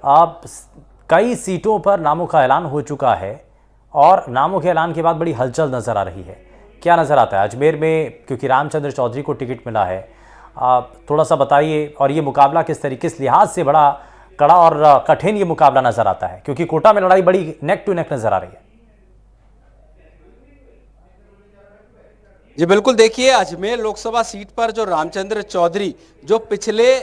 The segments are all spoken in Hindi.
अब कई सीटों पर नामों का ऐलान हो चुका है और नामों के ऐलान के बाद बड़ी हलचल नजर आ रही है। क्या नजर आता है अजमेर में, क्योंकि रामचंद्र चौधरी को टिकट मिला है? आप थोड़ा सा बताइए। और ये मुकाबला किस लिहाज से बड़ा कड़ा और कठिन ये मुकाबला नजर आता है, क्योंकि कोटा में लड़ाई बड़ी नेक टू नेक नजर आ रही है। जी बिल्कुल, देखिए अजमेर लोकसभा सीट पर जो रामचंद्र चौधरी जो पिछले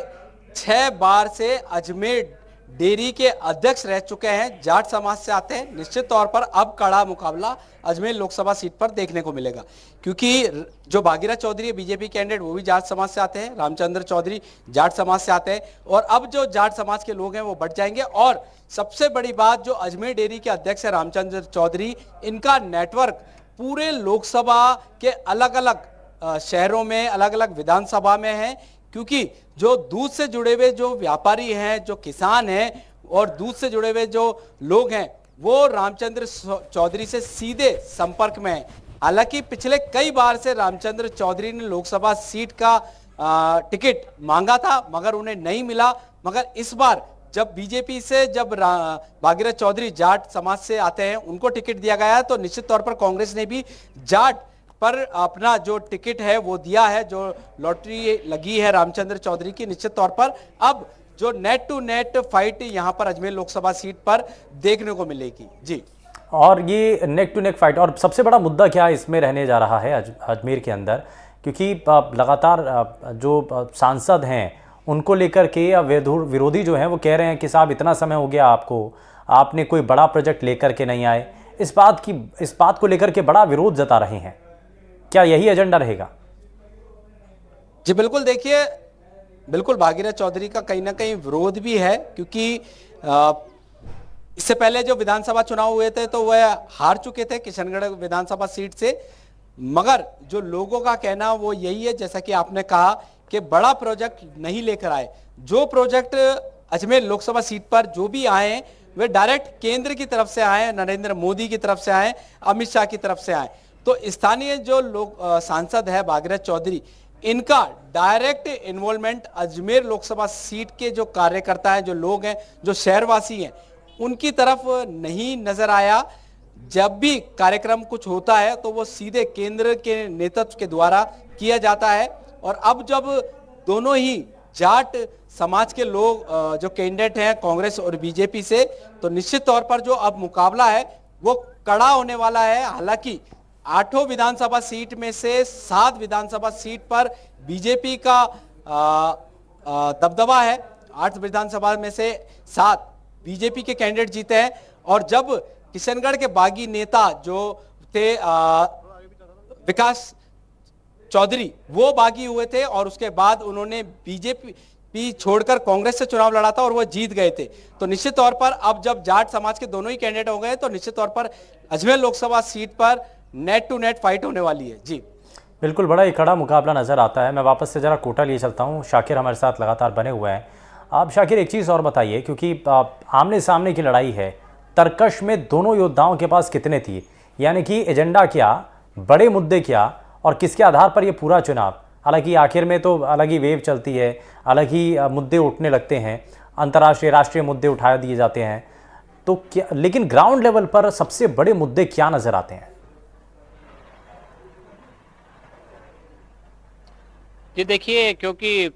6 बार से अजमेर डेयरी के अध्यक्ष रह चुके हैं, जाट समाज से आते हैं, निश्चित तौर पर अब कड़ा मुकाबला अजमेर लोकसभा सीट पर देखने को मिलेगा। क्योंकि जो भागीरथ चौधरी बीजेपी कैंडिडेट वो भी जाट समाज से आते हैं, रामचंद्र चौधरी जाट समाज से आते हैं, और अब जो जाट समाज के लोग हैं वो बढ़ जाएंगे। और सबसे बड़ी बात, जो अजमेर डेयरी के अध्यक्ष है रामचंद्र चौधरी, इनका नेटवर्क पूरे लोकसभा के अलग अलग शहरों में, अलग अलग विधानसभा में है। क्योंकि जो दूध से जुड़े हुए जो व्यापारी हैं, जो किसान हैं और दूध से जुड़े हुए जो लोग हैं, वो रामचंद्र चौधरी से सीधे संपर्क में है। हालांकि पिछले कई बार से रामचंद्र चौधरी ने लोकसभा सीट का टिकट मांगा था, मगर उन्हें नहीं मिला। मगर इस बार जब बीजेपी से भागीरथ चौधरी जाट समाज से आते हैं, उनको टिकट दिया गया है, तो निश्चित तौर पर कांग्रेस ने भी जाट पर अपना जो टिकट है वो दिया है। जो लॉटरी लगी है रामचंद्र चौधरी की, निश्चित तौर पर अब जो नेट टू नेट फाइट यहां पर अजमेर लोकसभा सीट पर देखने को मिलेगी। जी, और ये नेक टू नेक फाइट, और सबसे बड़ा मुद्दा क्या इसमें रहने जा रहा है अजमेर के अंदर? क्योंकि लगातार जो सांसद हैं उनको लेकर के या विरोधी जो हैं वो कह रहे हैं कि साहब इतना समय हो गया आपको, आपने कोई बड़ा प्रोजेक्ट लेकर के नहीं आए। इस बात को लेकर के बड़ा विरोध जता रहे हैं। क्या यही एजेंडा रहेगा? जी बिल्कुल, देखिए बिल्कुल भागीरथ चौधरी का कहीं ना कहीं विरोध भी है। क्योंकि इससे पहले जो विधानसभा चुनाव हुए थे तो वह हार चुके थे किशनगढ़ विधानसभा सीट से। मगर जो लोगों का कहना वो यही है, जैसा कि आपने कहा, कि बड़ा प्रोजेक्ट नहीं लेकर आए। जो प्रोजेक्ट अजमेर लोकसभा सीट पर जो भी आए वे डायरेक्ट केंद्र की तरफ से आए, नरेंद्र मोदी की तरफ से आए, अमित शाह की तरफ से आए। तो स्थानीय जो लोग सांसद है भागीरथ चौधरी, इनका direct involvement Ajmer Lok Sabha seat के जो कार्यकर्ता हैं, जो लोग हैं, जो शहरवासी हैं, उनकी तरफ नहीं नजर आया। जब भी कार्यक्रम कुछ होता है तो वो सीधे केंद्र के नेतृत्व के द्वारा किया जाता है। और अब जब दोनों ही जाट समाज के लोग जो कैंडिडेट हैं कांग्रेस और बीजेपी से, तो निश्चित तौर पर जो अब मुकाबला है वो कड़ा होने वाला है। हालांकि 8 विधानसभा सीट में से 7 विधानसभा सीट पर बीजेपी का दबदबा है। 8 विधानसभा में से 7 बीजेपी के कैंडिडेट जीते हैं। और जब किशनगढ़ के बागी नेता जो थे विकास चौधरी, वो बागी हुए थे और उसके बाद उन्होंने बीजेपी छोड़कर कांग्रेस से चुनाव लड़ा था और वो जीत गए थे। तो निश्चित तौर पर अब जब जाट समाज के दोनों ही कैंडिडेट हो गए तो निश्चित तौर पर अजमेर लोकसभा सीट पर नेट टू नेट फाइट होने वाली है। जी बिल्कुल, बड़ा ही कड़ा मुकाबला नजर आता है। मैं वापस से जरा कोटा लिए चलता हूँ। शाकिर हमारे साथ लगातार बने हुए हैं। आप शाकिर, एक चीज़ और बताइए, क्योंकि आमने सामने की लड़ाई है, तरकश में दोनों योद्धाओं के पास कितने थी, यानी कि एजेंडा क्या, बड़े मुद्दे क्या, और किसके आधार पर ये पूरा चुनाव? हालांकि आखिर में तो अलग ही वेव चलती है, अलग ही मुद्दे उठने लगते हैं, अंतर्राष्ट्रीय राष्ट्रीय मुद्दे उठा दिए जाते हैं, तो क्या, लेकिन ग्राउंड लेवल पर सबसे बड़े मुद्दे क्या नजर आते हैं? जी देखिए, क्योंकि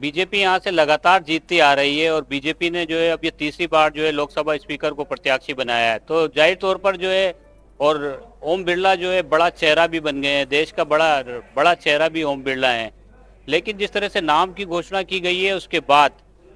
बीजेपी यहाँ से लगातार जीतती आ रही है और बीजेपी ने जो है अब ये तीसरी बार जो है लोकसभा स्पीकर को प्रत्याशी बनाया है, तो जाहिर तौर पर जो है, और ओम बिरला जो है बड़ा चेहरा भी बन गए हैं, देश का बड़ा चेहरा भी ओम बिरला है। लेकिन जिस तरह से नाम की घोषणा की गई है उसके बाद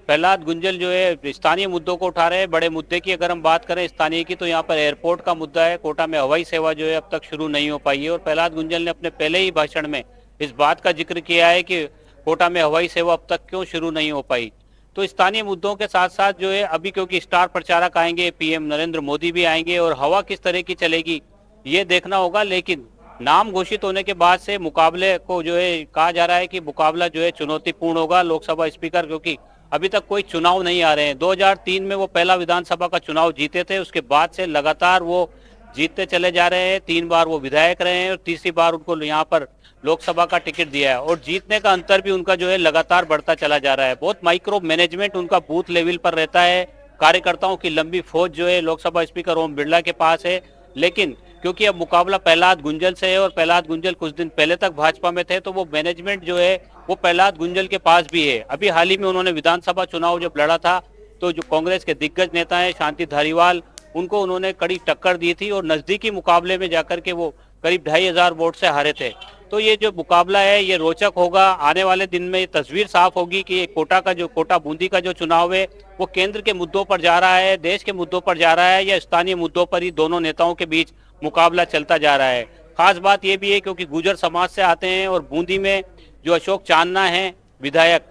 प्रहलाद गुंजल जो है स्थानीय मुद्दों को उठा रहे हैं। बड़े मुद्दे की अगर हम बात करें स्थानीय की, तो यहाँ पर एयरपोर्ट का मुद्दा है। कोटा में हवाई सेवा जो है अब तक शुरू नहीं हो पाई है और प्रहलाद गुंजल ने अपने पहले ही भाषण में इस बात का जिक्र किया है कि कोटा में हवाई सेवा अब तक क्यों शुरू नहीं हो पाई। तो स्थानीय मुद्दों के साथ साथ जो है अभी, क्योंकि स्टार प्रचारक आएंगे, पीएम नरेंद्र मोदी भी आएंगे और हवा किस तरह की चलेगी ये देखना होगा। लेकिन नाम घोषित होने के बाद से मुकाबले को जो है कहा जा रहा है कि मुकाबला जो है चुनौतीपूर्ण होगा लोकसभा स्पीकर, क्योंकि अभी तक कोई चुनाव नहीं आ रहे हैं। 2003 में वो पहला विधानसभा का चुनाव जीते थे, उसके बाद से लगातार वो जीतते चले जा रहे हैं। 3 बार वो विधायक रहे हैं और तीसरी बार उनको यहाँ पर लोकसभा का टिकट दिया है और जीतने का अंतर भी उनका जो है लगातार बढ़ता चला जा रहा है। बहुत माइक्रो मैनेजमेंट उनका बूथ लेवल पर रहता है। कार्यकर्ताओं की लंबी फौज जो है लोकसभा स्पीकर ओम बिरला के पास है, लेकिन क्योंकि अब मुकाबला प्रहलाद गुंजल से है और प्रहलाद गुंजल कुछ दिन पहले तक भाजपा में थे, तो वो मैनेजमेंट जो है वो प्रहलाद गुंजल के पास भी है। अभी हाल ही में उन्होंने विधानसभा चुनाव जब लड़ा था तो जो कांग्रेस के दिग्गज नेता हैं शांति धारीवाल, उनको उन्होंने कड़ी टक्कर दी थी और नजदीकी मुकाबले में जाकर के वो करीब 2500 वोट से हारे थे। तो ये जो मुकाबला है ये रोचक होगा। आने वाले दिन में ये तस्वीर साफ होगी कि ये कोटा बूंदी का जो चुनाव है वो केंद्र के मुद्दों पर जा रहा है, देश के मुद्दों पर जा रहा है या स्थानीय मुद्दों पर ही दोनों नेताओं के बीच मुकाबला चलता जा रहा है। खास बात ये भी है क्योंकि गुर्जर समाज से आते हैं और बूंदी में जो अशोक चांदना है विधायक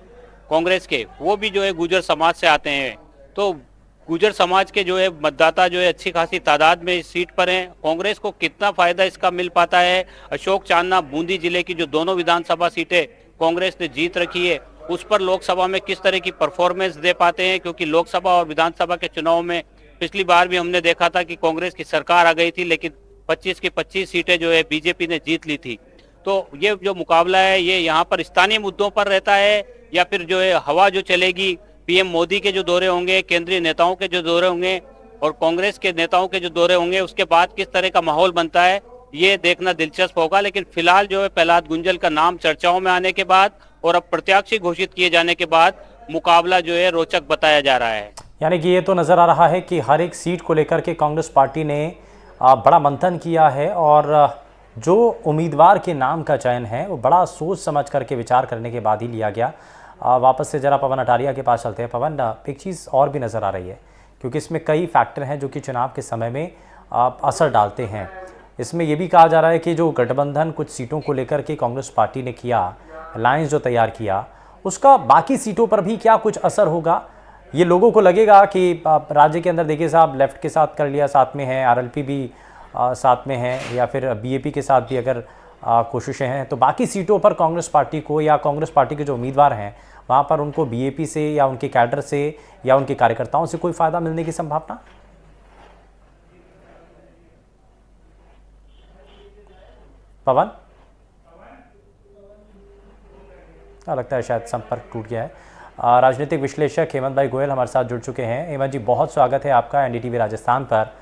कांग्रेस के, वो भी जो है गुर्जर समाज से आते हैं। तो गुर्जर समाज के जो है मतदाता जो है अच्छी खासी तादाद में इस सीट पर हैं। कांग्रेस को कितना फायदा इसका मिल पाता है, अशोक चांदना बूंदी जिले की जो दोनों विधानसभा सीटें कांग्रेस ने जीत रखी है उस पर लोकसभा में किस तरह की परफॉर्मेंस दे पाते हैं, क्योंकि लोकसभा और विधानसभा के चुनाव में पिछली बार भी हमने देखा था कि कांग्रेस की सरकार आ गई थी लेकिन 25 की 25 सीटें जो है बीजेपी ने जीत ली थी। तो ये जो मुकाबला है ये यहाँ पर स्थानीय मुद्दों पर रहता है या फिर जो है हवा जो चलेगी, पीएम मोदी के जो दौरे होंगे, केंद्रीय नेताओं के जो दौरे होंगे और कांग्रेस के नेताओं के जो दौरे होंगे, उसके बाद किस तरह का माहौल बनता है ये देखना दिलचस्प होगा। लेकिन फिलहाल जो है प्रहलाद गुंजल का नाम चर्चाओं में आने के बाद और अब प्रत्याशी घोषित किए जाने के बाद मुकाबला जो है रोचक बताया जा रहा है। यानी कि ये तो नज़र आ रहा है कि हर एक सीट को लेकर के कांग्रेस पार्टी ने बड़ा मंथन किया है और जो उम्मीदवार के नाम का चयन है वो बड़ा सोच समझ करके विचार करने के बाद ही लिया गया। वापस से ज़रा पवन अटारिया के पास चलते हैं। पवन, एक चीज़ और भी नज़र आ रही है क्योंकि इसमें कई फैक्टर हैं जो कि चुनाव के समय में असर डालते हैं। इसमें यह भी कहा जा रहा है कि जो गठबंधन कुछ सीटों को लेकर के कांग्रेस पार्टी ने किया, अलायंस जो तैयार किया, उसका बाकी सीटों पर भी क्या कुछ असर होगा? ये लोगों को लगेगा कि राज्य के अंदर देखिए साहब लेफ्ट के साथ कर लिया, साथ में है आरएलपी भी साथ में है या फिर बीएपी के साथ भी अगर कोशिशें हैं तो बाकी सीटों पर कांग्रेस पार्टी को या कांग्रेस पार्टी के जो उम्मीदवार हैं वहाँ पर उनको बीएपी से या उनके कैडर से या उनके कार्यकर्ताओं से कोई फ़ायदा मिलने की संभावना? पवन, लगता है शायद संपर्क टूट गया है। राजनीतिक विश्लेषक हेमंत भाई गोयल हमारे साथ जुड़ चुके हैं। हेमंत जी, बहुत स्वागत है आपका एनडीटीवी राजस्थान पर।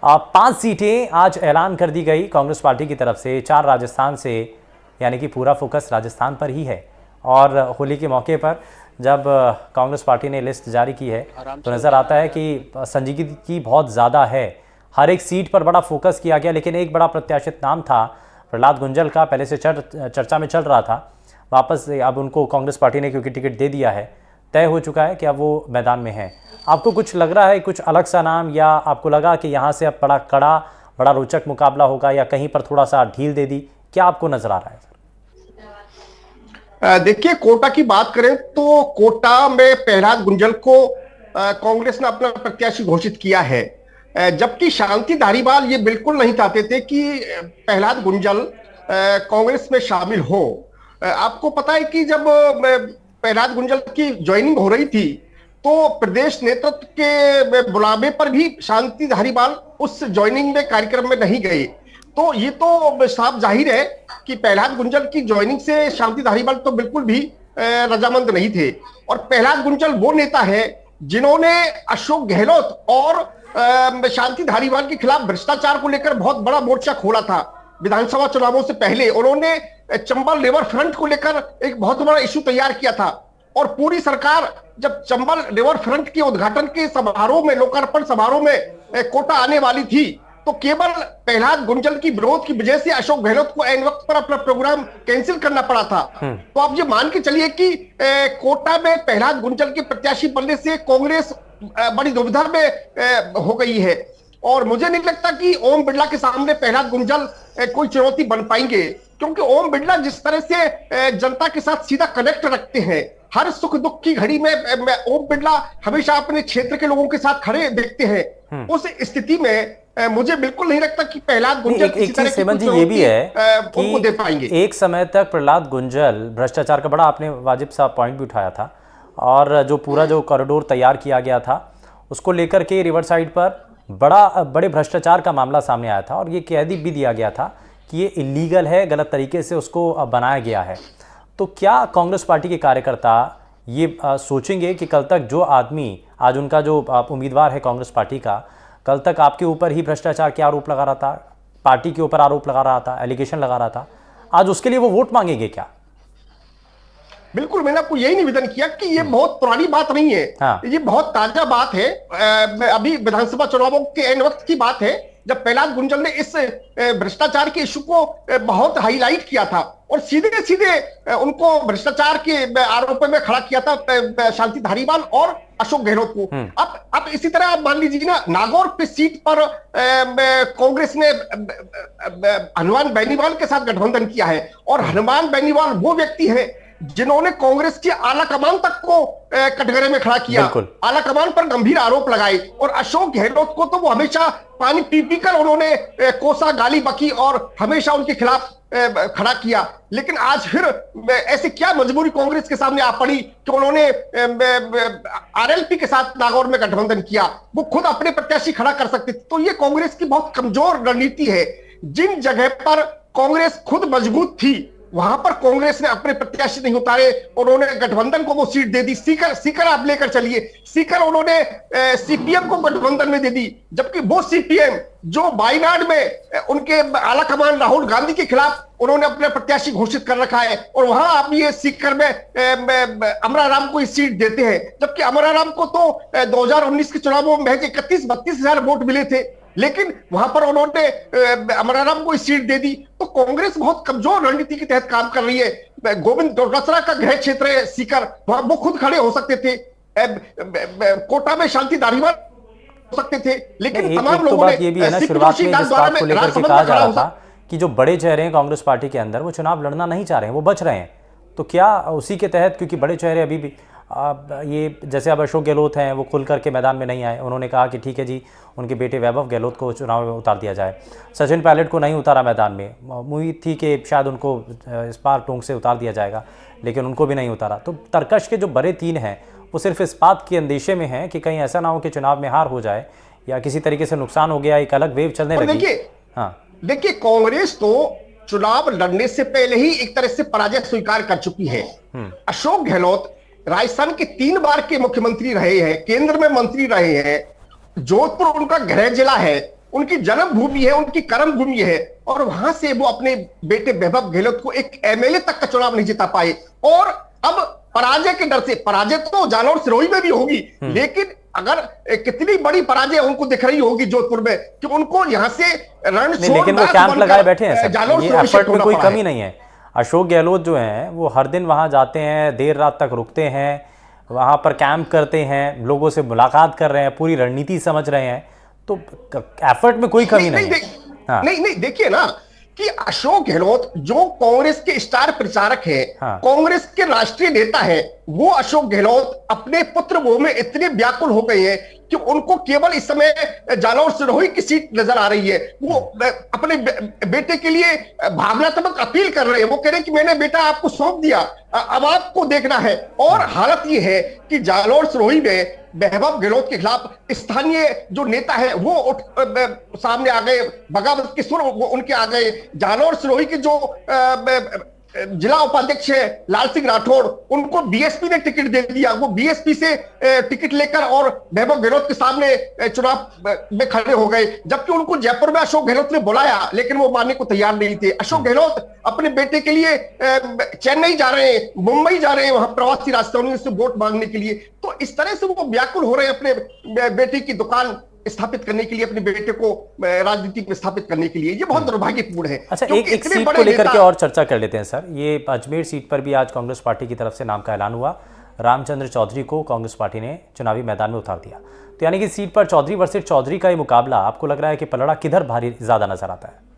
5 सीटें आज ऐलान कर दी गई कांग्रेस पार्टी की तरफ से, 4 राजस्थान से, यानी कि पूरा फोकस राजस्थान पर ही है। और होली के मौके पर जब कांग्रेस पार्टी ने लिस्ट जारी की है तो नज़र आता है कि संजीदगी बहुत ज़्यादा है। हर एक सीट पर बड़ा फोकस किया गया, लेकिन एक बड़ा प्रत्याशित नाम था प्रहलाद गुंजल का, पहले से चर्चा में चल रहा था। वापस अब उनको कांग्रेस पार्टी ने क्योंकि टिकट दे दिया है, तय हो चुका है कि अब वो मैदान में है। आपको कुछ लग रहा है कुछ अलग सा नाम, या आपको लगा कि यहाँ से अब बड़ा कड़ा बड़ा रोचक मुकाबला होगा, या कहीं पर थोड़ा सा ढील दे दी? क्या आपको नजर आ रहा है? देखिए, कोटा की बात करें तो कोटा में प्रहलाद गुंजल को कांग्रेस ने अपना प्रत्याशी घोषित किया है, जबकि शांति धारीवाल ये बिल्कुल नहीं चाहते थे कि प्रहलाद गुंजल कांग्रेस में शामिल हो। आपको पता है कि जब प्रहलाद गुंजल की ज्वाइनिंग हो रही थी तो प्रदेश नेतृत्व के बुलावे पर भी शांति धारीवाल उस ज्वाइनिंग में कार्यक्रम में नहीं गए। तो ये तो साफ जाहिर है कि प्रहलाद गुंजल की ज्वाइनिंग से शांति धारीवाल तो बिल्कुल भी रजामंद नहीं थे। और प्रहलाद गुंजल वो नेता है जिन्होंने अशोक गहलोत और शांति धारीवाल के खिलाफ भ्रष्टाचार को लेकर बहुत बड़ा मोर्चा खोला था। विधानसभा चुनावों से पहले उन्होंने चंबल रिवर फ्रंट को लेकर एक बहुत बड़ा इशू तैयार किया था और पूरी सरकार जब चंबल रिवर फ्रंट के उद्घाटन के समारोह में, लोकार्पण समारोह में कोटा आने वाली थी तो केवल प्रहलाद गुंजल की विरोध की वजह से अशोक गहलोत को ऐन वक्त पर अपना प्रोग्राम कैंसिल करना पड़ा था। तो आप ये मान के चलिए कि कोटा में प्रहलाद गुंजल के प्रत्याशी बनने से कांग्रेस बड़ी दुविधा में हो गई है और मुझे नहीं लगता कि ओम बिरला के सामने प्रहलाद गुंजल कोई चुनौती बन पाएंगे, क्योंकि ओम बिरला जिस तरह से जनता के साथ सीधा कनेक्ट रखते हैं, हर सुख दुख की घड़ी में ओम बिरला हमेशा अपने क्षेत्र के लोगों के साथ खड़े देखते हैं। उस स्थिति में मुझे बिल्कुल नहीं लगता कि प्रहलाद गुंजल एक चीज हेमंत जी ये भी है कि दे पाएंगे। एक समय तक प्रहलाद गुंजल भ्रष्टाचार का बड़ा आपने वाजिब सा पॉइंट भी उठाया था और जो पूरा जो कॉरिडोर तैयार किया गया था उसको लेकर के रिवर साइड पर बड़े भ्रष्टाचार का मामला सामने आया था और ये कह भी दिया गया था कि ये इलीगल है, गलत तरीके से उसको बनाया गया है। तो क्या कांग्रेस पार्टी के कार्यकर्ता ये सोचेंगे कि कल तक जो आदमी, आज उनका जो उम्मीदवार है कांग्रेस पार्टी का, कल तक आपके ऊपर ही भ्रष्टाचार के आरोप लगा रहा था, पार्टी के ऊपर आरोप लगा रहा था, एलिगेशन लगा रहा था, आज उसके लिए वो वोट मांगेंगे क्या? बिल्कुल, मैंने आपको यही निवेदन किया कि ये बहुत पुरानी बात नहीं है। हाँ। ये बहुत ताजा बात है। अभी विधानसभा चुनावों के एन वक्त की बात है जब प्रहलाद गुंजल ने इस भ्रष्टाचार के इशू को बहुत हाईलाइट किया था और सीधे सीधे उनको भ्रष्टाचार के आरोप में खड़ा किया था शांति धारीवाल और अशोक गहलोत को। अब इसी तरह आप मान लीजिए ना, नागौर पे सीट पर कांग्रेस ने हनुमान बेनीवाल के साथ गठबंधन किया है और हनुमान बेनीवाल वो व्यक्ति है जिन्होंने कांग्रेस की आला कमान तक को कटघरे में खड़ा किया, आला कमान पर गंभीर आरोप लगाए। और अशोक गहलोत को तो वो हमेशा पानी पी पी कर उन्होंने कोसा गाली बकी और हमेशा उनके खिलाफ खड़ा किया। लेकिन आज फिर ऐसे क्या मजबूरी कांग्रेस के सामने आ पड़ी कि उन्होंने आरएलपी के साथ नागौर में गठबंधन किया? वो खुद अपने प्रत्याशी खड़ा कर सकते थे। तो ये कांग्रेस की बहुत कमजोर रणनीति है। जिन जगह पर कांग्रेस खुद मजबूत थी वहां पर कांग्रेस ने अपने प्रत्याशी नहीं उतारे, उन्होंने गठबंधन को वो सीट दे दी। सीकर आप लेकर चलिए, सीकर उन्होंने सीपीएम को गठबंधन में दे दी, जबकि वो सीपीएम जो वायनाड में उनके आला कमान राहुल गांधी के खिलाफ उन्होंने अपने प्रत्याशी घोषित कर रखा है और वहां आप ये सीकर में अमराराम को इस सीट देते हैं, जबकि अमराराम को तो 2019 के चुनावों में महज 31-32 हजार वोट मिले थे, लेकिन वहां पर उन्होंने अमराराम को सीट दे दी। तो कांग्रेस बहुत कमजोर रणनीति के तहत काम कर रही है। गोविंद डोटासरा का गृह क्षेत्र है सीकर, वहां वो खुद खड़े हो सकते थे। कोटा में शांति धारीवाल हो सकते थे, लेकिन तमाम लोगों ने ये भी है ना, शुरुआत में जिस बात को लेकर के कहा जा रहा था कि जो बड़े चेहरे हैं कांग्रेस पार्टी के अंदर वो चुनाव लड़ना नहीं चाह रहे हैं, वो बच रहे हैं, तो क्या उसी के तहत, क्योंकि बड़े चेहरे अभी भी ये जैसे अब अशोक गहलोत हैं वो खुल करके मैदान में नहीं आए, उन्होंने कहा कि ठीक है जी उनके बेटे वैभव गहलोत को चुनाव में उतार दिया जाए, सचिन पायलट को नहीं उतारा मैदान में, उम्मीद थी कि शायद उनको इस्पात टोंक से उतार दिया जाएगा लेकिन उनको भी नहीं उतारा। तो तरकश के जो बड़े तीन हैं वो सिर्फ इस बात के अंदेशे में हैं कि कहीं ऐसा ना हो कि चुनाव में हार हो जाए या किसी तरीके से नुकसान हो गया, एक अलग वेव चलने लगी। देखिए कांग्रेस तो चुनाव लड़ने से पहले ही एक तरह से पराजय स्वीकार कर चुकी है। अशोक गहलोत राजस्थान के 3 बार के मुख्यमंत्री रहे हैं, केंद्र में मंत्री रहे हैं, जोधपुर उनका गृह जिला है, उनकी जन्मभूमि है, उनकी कर्म भूमि है, और वहां से वो अपने बेटे वैभव गहलोत को एक एमएलए तक का चुनाव नहीं जिता पाए। और अब पराजय के डर से, पराजय तो जालौर सिरोही में भी होगी, लेकिन अगर कितनी बड़ी पराजय उनको दिख रही होगी जोधपुर में कि उनको यहां से रण छोड़, लेकिन वो कैंप लगाए बैठे हैं सर, ये एफर्ट में कोई कमी नहीं है। अशोक गहलोत जो हैं वो हर दिन वहां जाते हैं, देर रात तक रुकते हैं, वहां पर कैंप करते हैं, लोगों से मुलाकात कर रहे हैं, पूरी रणनीति समझ रहे हैं, तो एफर्ट में कोई कमी नहीं है। नहीं, देखिए ना कि अशोक गहलोत जो कांग्रेस के स्टार प्रचारक है, कांग्रेस के राष्ट्रीय नेता है, वो अशोक गहलोत अपने पुत्र वो में इतने व्याकुल हो गए हैं कि उनको केवल इस समय जालौर सिरोही की सीट नजर आ रही है। वो अपने बेटे के लिए भावनात्मक अपील कर रहे हैं, वो कह रहे हैं कि मैंने बेटा आपको सौंप दिया, अब आपको देखना है। और हालत ये है कि जालौर सिरोही में वैभव गहलोत के खिलाफ स्थानीय जो नेता है वो उठ सामने आ गए, बगावत के सुर उनके आ गए। जालौर सिरोही के जो जिला उपाध्यक्ष है लाल सिंह राठौड़, उनको बीएसपी ने टिकट दे दिया, वो बीएसपी से टिकट लेकर और वैभव गहलोत के सामने चुनाव में खड़े हो गए, जबकि उनको जयपुर में अशोक गहलोत ने बुलाया लेकिन वो मानने को तैयार नहीं थे। अशोक गहलोत अपने बेटे के लिए चेन्नई जा रहे हैं, मुंबई जा रहे हैं, वहां प्रवासी राजस्थानियों से वोट मांगने के लिए। तो इस तरह से वो व्याकुल हो रहे हैं अपने बेटे की दुकान स्थापित करने के लिए, अपने बेटे को राजनीति में स्थापित करने के लिए। ये बहुत दुर्भाग्यपूर्ण है। अच्छा, एक सीट को लेकर के और चर्चा कर लेते हैं सर। ये अजमेर सीट पर भी आज कांग्रेस पार्टी की तरफ से नाम का ऐलान हुआ, रामचंद्र चौधरी को कांग्रेस पार्टी ने चुनावी मैदान में उतार दिया। तो यानी कि सीट पर चौधरी वर्सेस चौधरी का ये मुकाबला, आपको लग रहा है कि पलड़ा किधर भारी ज्यादा नजर आता है?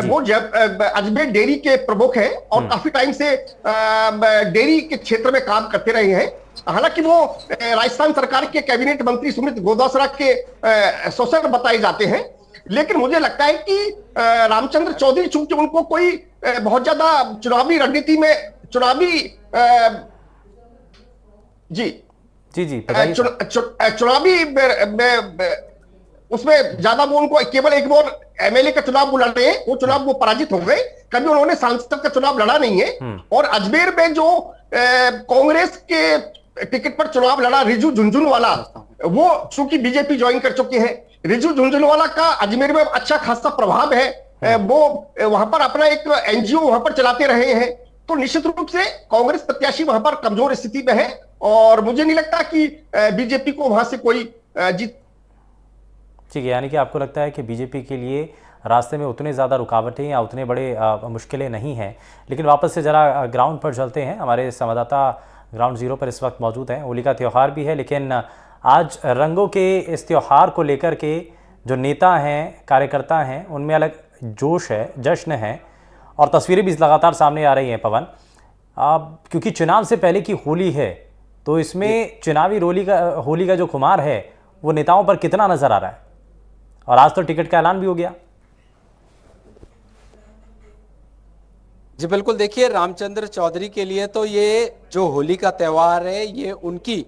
वो जब अजमेर डेयरी के प्रमुख हैं और काफी टाइम से डेयरी के क्षेत्र में काम करते रहे हैं। हालांकि वो राजस्थान सरकार के कैबिनेट मंत्री सुमित गोदासरा के ससुर बताए जाते हैं, लेकिन मुझे लगता है कि रामचंद्र चौधरी चूंकि उनको कोई बहुत ज्यादा चुनावी रणनीति में, चुनावी जी जी जी बताइए। चुनावी उसमें ज्यादा वो उनको केवल एक बार एमएलए का चुनाव वो लड़े हैं, वो चुनाव वो पराजित हो गए, कभी उन्होंने सांसद का चुनाव लड़ा नहीं है। और अजमेर में जो कांग्रेस के टिकट पर चुनाव लड़ा रिजू झुंझुनवाला, वो चूंकि बीजेपी ज्वाइन कर चुके हैं, रिजू झुंझुनवाला का अजमेर में अच्छा खासा प्रभाव है। वो वहां पर अपना एक एनजीओ वहां पर चलाते रहे हैं, तो निश्चित रूप से कांग्रेस प्रत्याशी वहां पर कमजोर स्थिति में है और मुझे नहीं लगता कि बीजेपी को वहां से कोई जीत। ठीक है, यानी कि आपको लगता है कि बीजेपी के लिए रास्ते में उतने ज़्यादा रुकावटें या उतने बड़े मुश्किलें नहीं हैं। लेकिन वापस से ज़रा ग्राउंड पर चलते हैं। हमारे संवाददाता ग्राउंड ज़ीरो पर इस वक्त मौजूद हैं। होली का त्यौहार भी है, लेकिन आज रंगों के इस त्यौहार को लेकर के जो नेता हैं, कार्यकर्ता हैं, उनमें अलग जोश है, जश्न है और तस्वीरें भी लगातार सामने आ रही हैं पवन। क्योंकि चुनाव से पहले की होली है, तो इसमें चुनावी होली का जो खुमार है वो नेताओं पर कितना नज़र आ रहा है? और आज तो टिकट का ऐलान भी हो गया। जी बिल्कुल, देखिए रामचंद्र चौधरी के लिए तो ये जो होली का त्यौहार है, ये उनकी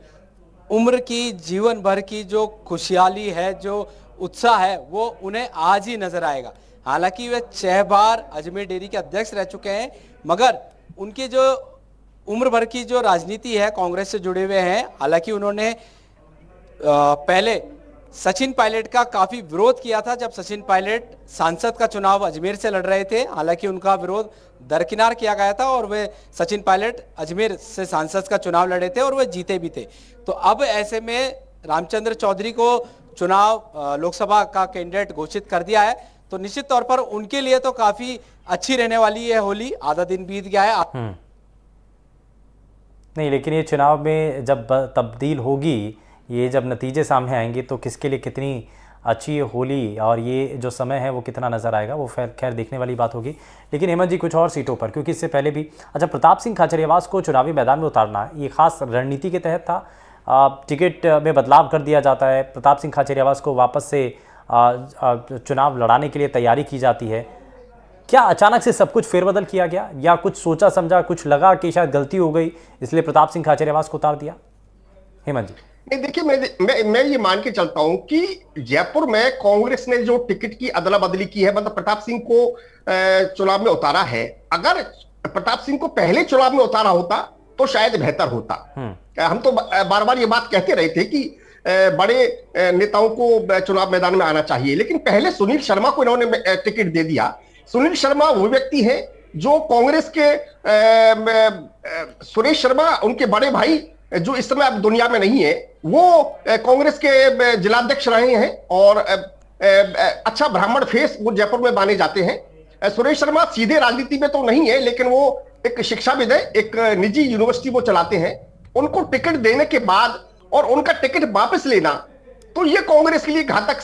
उम्र की, जीवन भर की जो खुशहाली है, जो उत्साह है, वो उन्हें आज ही नजर आएगा। हालांकि वे 6 बार अजमेर डेयरी के अध्यक्ष रह चुके हैं, मगर उनकी जो उम्र भर की जो राजनीति है, कांग्रेस से जुड़े हुए हैं। हालांकि उन्होंने पहले सचिन पायलट का काफी विरोध किया था, जब सचिन पायलट सांसद का चुनाव अजमेर से लड़ रहे थे। हालांकि उनका विरोध दरकिनार किया गया था और वे सचिन पायलट अजमेर से सांसद का चुनाव लड़े थे और वे जीते भी थे। तो अब ऐसे में रामचंद्र चौधरी को चुनाव लोकसभा का कैंडिडेट घोषित कर दिया है, तो निश्चित तौर पर उनके लिए तो काफी अच्छी रहने वाली है होली। आधा दिन बीत गया है। नहीं, लेकिन ये चुनाव में जब तब्दील होगी, ये जब नतीजे सामने आएंगे, तो किसके लिए कितनी अच्छी होली और ये जो समय है वो कितना नज़र आएगा, वो खैर देखने वाली बात होगी। लेकिन हेमंत जी, कुछ और सीटों पर, क्योंकि इससे पहले भी प्रताप सिंह खाचरियावास को चुनावी मैदान में उतारना ये खास रणनीति के तहत था। टिकट में बदलाव कर दिया जाता है, प्रताप सिंह खाचरियावास को वापस से चुनाव लड़ाने के लिए तैयारी की जाती है। क्या अचानक से सब कुछ फेरबदल किया गया या कुछ सोचा समझा, कुछ लगा कि शायद गलती हो गई, इसलिए प्रताप सिंह खाचरियावास को उतार दिया? हेमंत जी। नहीं, देखिए मैं ये मान के चलता हूं कि जयपुर में कांग्रेस ने जो टिकट की अदला बदली की है, मतलब प्रताप सिंह को चुनाव में उतारा है। अगर प्रताप सिंह को पहले चुनाव में उतारा होता तो शायद बेहतर होता। हम तो बार बार ये बात कहते रहे थे कि बड़े नेताओं को चुनाव मैदान में आना चाहिए, लेकिन पहले सुनील शर्मा को इन्होंने टिकट दे दिया। सुनील शर्मा वो व्यक्ति है जो कांग्रेस के सुरेश शर्मा, उनके बड़े भाई, जो इस समय अब दुनिया में नहीं है, वो कांग्रेस के जिलाध्यक्ष रहे हैं और अच्छा ब्राह्मण फेस वो जयपुर में माने जाते हैं। सुरेश शर्मा सीधे राजनीति में तो नहीं है, लेकिन वो एक शिक्षाविद है, एक निजी यूनिवर्सिटी वो चलाते हैं। उनको टिकट देने के बाद और उनका टिकट वापस लेना, तो ये कांग्रेस के लिए घातक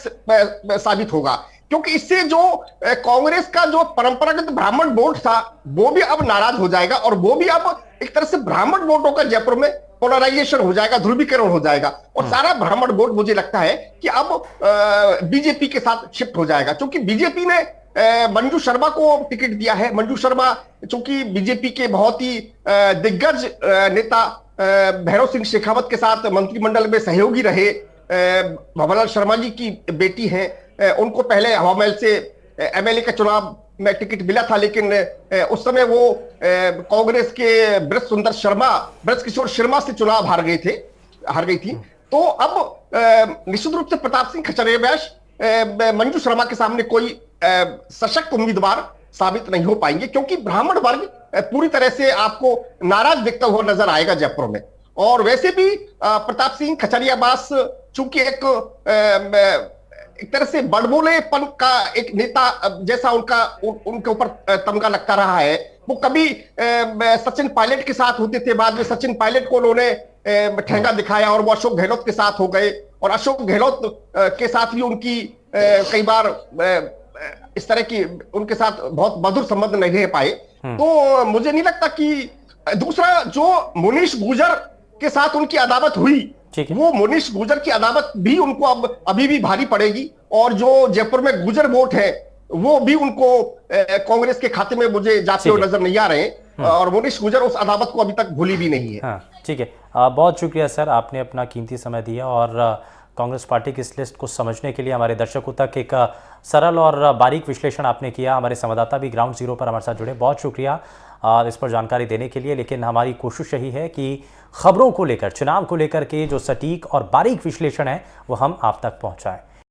साबित होगा, क्योंकि इससे जो कांग्रेस का जो परंपरागत ब्राह्मण वोट था वो भी अब नाराज हो जाएगा और वो भी अब एक तरह से ब्राह्मण वोटों का जयपुर में पोलराइजेशन हो जाएगा, ध्रुवीकरण हो जाएगा और सारा ब्राह्मण वोट मुझे लगता है कि अब बीजेपी के साथ शिफ्ट हो जाएगा, क्योंकि बीजेपी ने मंजू शर्मा को टिकट दिया है। मंजू शर्मा चूंकि बीजेपी के बहुत ही दिग्गज नेता भैरव सिंह शेखावत के साथ मंत्रिमंडल में सहयोगी रहे, भवरलाल शर्मा जी की बेटी हैं, उनको पहले हवा महल से एमएलए का चुनाव में टिकट मिला था, लेकिन उस समय वो कांग्रेस के ब्रज किशोर शर्मा से चुनाव हार गई थी। तो अब निश्चित रूप से प्रताप सिंह खाचरियावास मंजू शर्मा के सामने कोई सशक्त उम्मीदवार साबित नहीं हो पाएंगे, क्योंकि ब्राह्मण वर्ग पूरी तरह से आपको नाराज दिखता हुआ नजर आएगा जयपुर में। और वैसे भी प्रताप सिंह खाचरियावास चूंकि एक तरह से बड़बोलेपन का एक नेता जैसा उनके ऊपर तमगा लगता रहा है। वो कभी सचिन पायलट के साथ होते थे, बाद में सचिन पायलट को उन्होंने ठेंगा दिखाया और वो अशोक गहलोत के साथ हो गए और अशोक गहलोत के साथ भी उनकी कई बार इस तरह की उनके साथ बहुत मधुर संबंध नहीं रह पाए। तो मुझे नहीं लगता कि दूसरा जो मुनीश गुजर के साथ उनकी अदावत हुई, वो मुनीश गुजर की अदावत भी उनको अब अभी भी भारी पड़ेगी और जो जयपुर में गुजर वोट है वो भी उनको कांग्रेस के खाते में मुझे जाते हुए नजर नहीं आ रहे हैं और मुनीश गुजर उस अदावत को अभी तक भूली भी नहीं है। ठीक है, बहुत शुक्रिया सर, आपने अपना कीमती समय दिया और कांग्रेस पार्टी की इस लिस्ट को समझने के लिए हमारे दर्शकों तक एक सरल और बारीक विश्लेषण आपने किया। हमारे संवाददाता भी ग्राउंड जीरो पर हमारे साथ जुड़े, बहुत शुक्रिया इस पर जानकारी देने के लिए। लेकिन हमारी कोशिश यही है कि खबरों को लेकर, चुनाव को लेकर के जो सटीक और बारीक विश्लेषण है वो हम आप तक पहुँचाएँ।